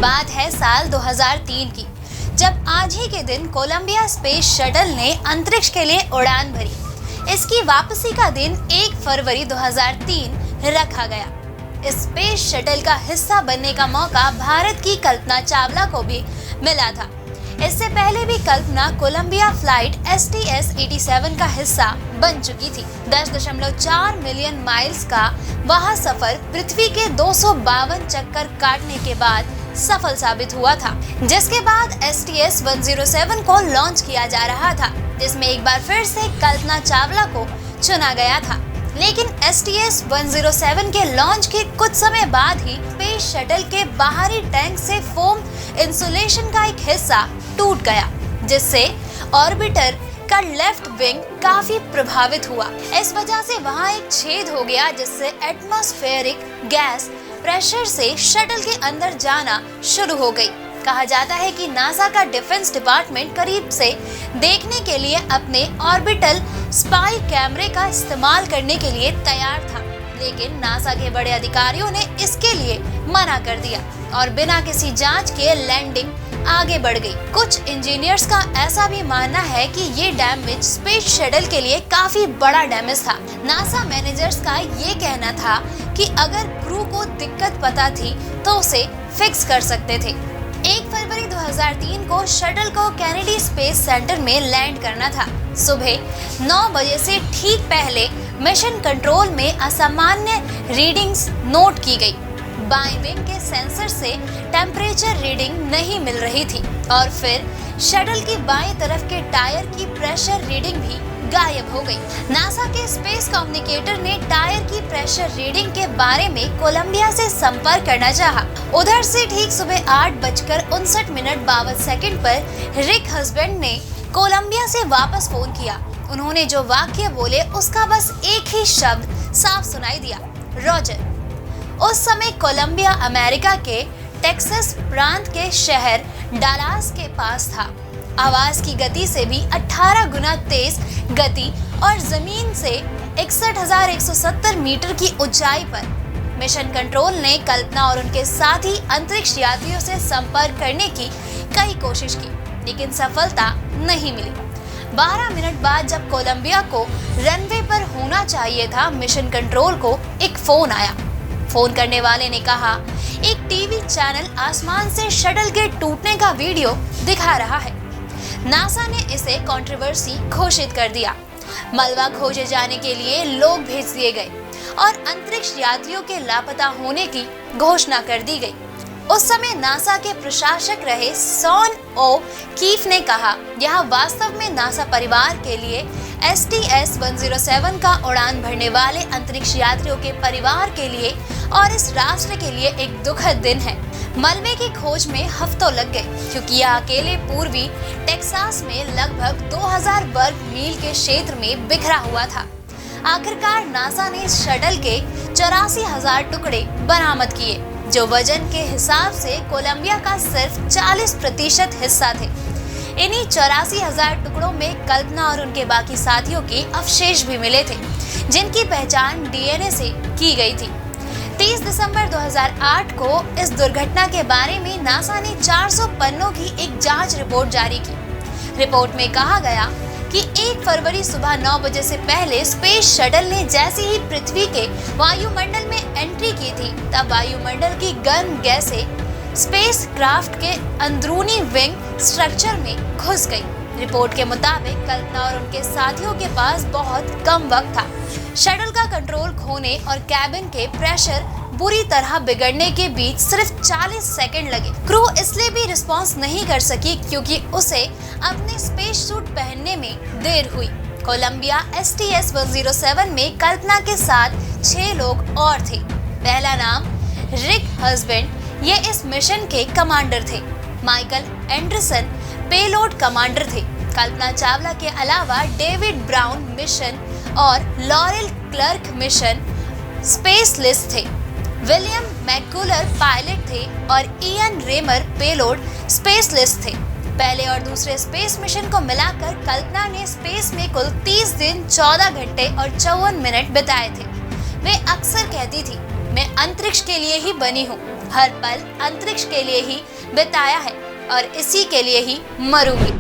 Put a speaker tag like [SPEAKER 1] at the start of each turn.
[SPEAKER 1] बात है साल 2003 की, जब आज ही के दिन कोलंबिया स्पेस शटल ने अंतरिक्ष के लिए उड़ान भरी। इसकी वापसी का दिन 1 फरवरी 2003 रखा गया। इस स्पेस शटल का हिस्सा बनने का मौका भारत की कल्पना चावला को भी मिला था। इससे पहले भी कल्पना कोलंबिया फ्लाइट STS-87 का हिस्सा बन चुकी थी। 10.4 मिलियन माइल्स का वह सफर पृथ्वी के 252 चक्कर काटने के बाद सफल साबित हुआ था, जिसके बाद STS-107 को लॉन्च किया जा रहा था, जिसमें एक बार फिर से कल्पना चावला को चुना गया था। लेकिन STS-107 के लॉन्च के कुछ समय बाद ही स्पेस शटल के बाहरी टैंक से फोम इंसुलेशन का एक हिस्सा टूट गया, जिससे ऑर्बिटर का लेफ्ट विंग काफी प्रभावित हुआ। इस वजह से वहां एक छेद हो गया, जिससे एटमॉस्फेरिक गैस प्रेशर से शटल के अंदर जाना शुरू हो गई। कहा जाता है कि नासा का डिफेंस डिपार्टमेंट करीब से देखने के लिए अपने ऑर्बिटल स्पाई कैमरे का इस्तेमाल करने के लिए तैयार था, लेकिन नासा के बड़े अधिकारियों ने इसके लिए मना कर दिया और बिना किसी जांच के लैंडिंग आगे बढ़ गई। कुछ इंजीनियर्स का ऐसा भी मानना है कि ये डैमेज स्पेस शटल के लिए काफी बड़ा डैमेज था। नासा मैनेजर्स का ये कहना था कि अगर क्रू को दिक्कत पता थी तो उसे फिक्स कर सकते थे। 1 फरवरी 2003 को शटल को केनेडी स्पेस सेंटर में लैंड करना था। सुबह 9 बजे से ठीक पहले मिशन कंट्रोल में असामान्य रीडिंग्स नोट की गई। बाएं विंग के सेंसर से टेम्परेचर रीडिंग नहीं मिल रही थी और फिर शटल की बाएं तरफ के टायर की प्रेशर रीडिंग भी गायब हो गई। नासा के स्पेस कम्युनिकेटर ने टायर की प्रेशर रीडिंग के बारे में कोलंबिया से संपर्क करना चाहा। उधर से ठीक सुबह 8:59 पर रिक हस्बैंड ने कोलंबिया से वापस फोन किया। उन्होंने जो वाक्य बोले उसका बस एक ही शब्द साफ सुनाई दिया, रॉजर। उस समय कोलंबिया अमेरिका के टेक्सास प्रांत के शहर डालास के पास था। आवाज की गति से भी 18 गुना तेज गति और जमीन से 61,170 मीटर की ऊंचाई पर। मिशन कंट्रोल ने कल्पना और उनके साथी अंतरिक्ष यात्रियों से संपर्क करने की कई कोशिश की, लेकिन सफलता नहीं मिली। 12 मिनट बाद जब कोलंबिया को रनवे पर होना चाहिए था, मिशन कंट्रोल को एक फोन आया। फोन करने वाले ने कहा, एक टीवी चैनल आसमान से शटल के टूटने का वीडियो दिखा रहा है। नासा ने इसे कंट्रोवर्सी घोषित कर दिया। मलबा खोजे जाने के लिए लोग भेज दिए गए और अंतरिक्ष यात्रियों के लापता होने की घोषणा कर दी गई। उस समय नासा के प्रशासक रहे शॉन ओ कीफ ने कहा, यह वास्तव में नासा परिवार के लिए STS-107 का उड़ान भरने वाले अंतरिक्ष यात्रियों के परिवार के लिए और इस राष्ट्र के लिए एक दुखद दिन है। मलबे की खोज में हफ्तों लग गए, क्योंकि यह अकेले पूर्वी टेक्सास में लगभग 2000 वर्ग मील के क्षेत्र में बिखरा हुआ था। आखिरकार नासा ने इस शटल के 84,000 टुकड़े बरामद किए, जो वजन के हिसाब से कोलंबिया का सिर्फ 40% हिस्सा थे। इन्हीं 84,000 टुकड़ों में कल्पना और उनके बाकी साथियों के अवशेष भी मिले थे, जिनकी पहचान DNA से की गई थी। 30 दिसंबर 2008 को इस दुर्घटना के बारे में नासा ने 400 पन्नों की एक जांच रिपोर्ट जारी की। रिपोर्ट में कहा गया कि 1 फरवरी सुबह 9 बजे से पहले स्पेस शटल ने जैसे ही पृथ्वी के वायुमंडल में एंट्री की थी, तब वायुमंडल की गर्म गैसें स्पेस क्राफ्ट के अंदरूनी विंग स्ट्रक्चर में घुस गई। रिपोर्ट के मुताबिक कल्पना और उनके साथियों के पास बहुत कम वक्त था। शटल का कंट्रोल खोने और कैबिन के प्रेशर बुरी तरह बिगड़ने के बीच सिर्फ 40 सेकंड लगे। क्रू इसलिए भी रिस्पॉन्स नहीं कर सकी क्योंकि उसे अपने स्पेस सूट पहनने में देर हुई। कोलंबिया STS-107 में कल्पना के साथ 6 लोग और थे। पहला नाम रिक हस्बैंड, ये इस मिशन के कमांडर थे। माइकल एंडरसन पेलोड कमांडर थे। कल्पना चावला के अलावा डेविड ब्राउन मिशन और लॉरेल क्लर्क मिशन स्पेशलिस्ट थे। विलियम मैककूलर पायलट थे और इयन रेमर पेलोड स्पेशलिस्ट थे। पहले और दूसरे स्पेस मिशन को मिलाकर कल्पना ने स्पेस में कुल 30 दिन 14 घंटे और 54 मिनट बिताए थे। वे अक्सर कहती थी, मैं अंतरिक्ष के लिए ही बनी हूँ, हर पल अंतरिक्ष के लिए ही बिताया है और इसी के लिए ही मरूंगी।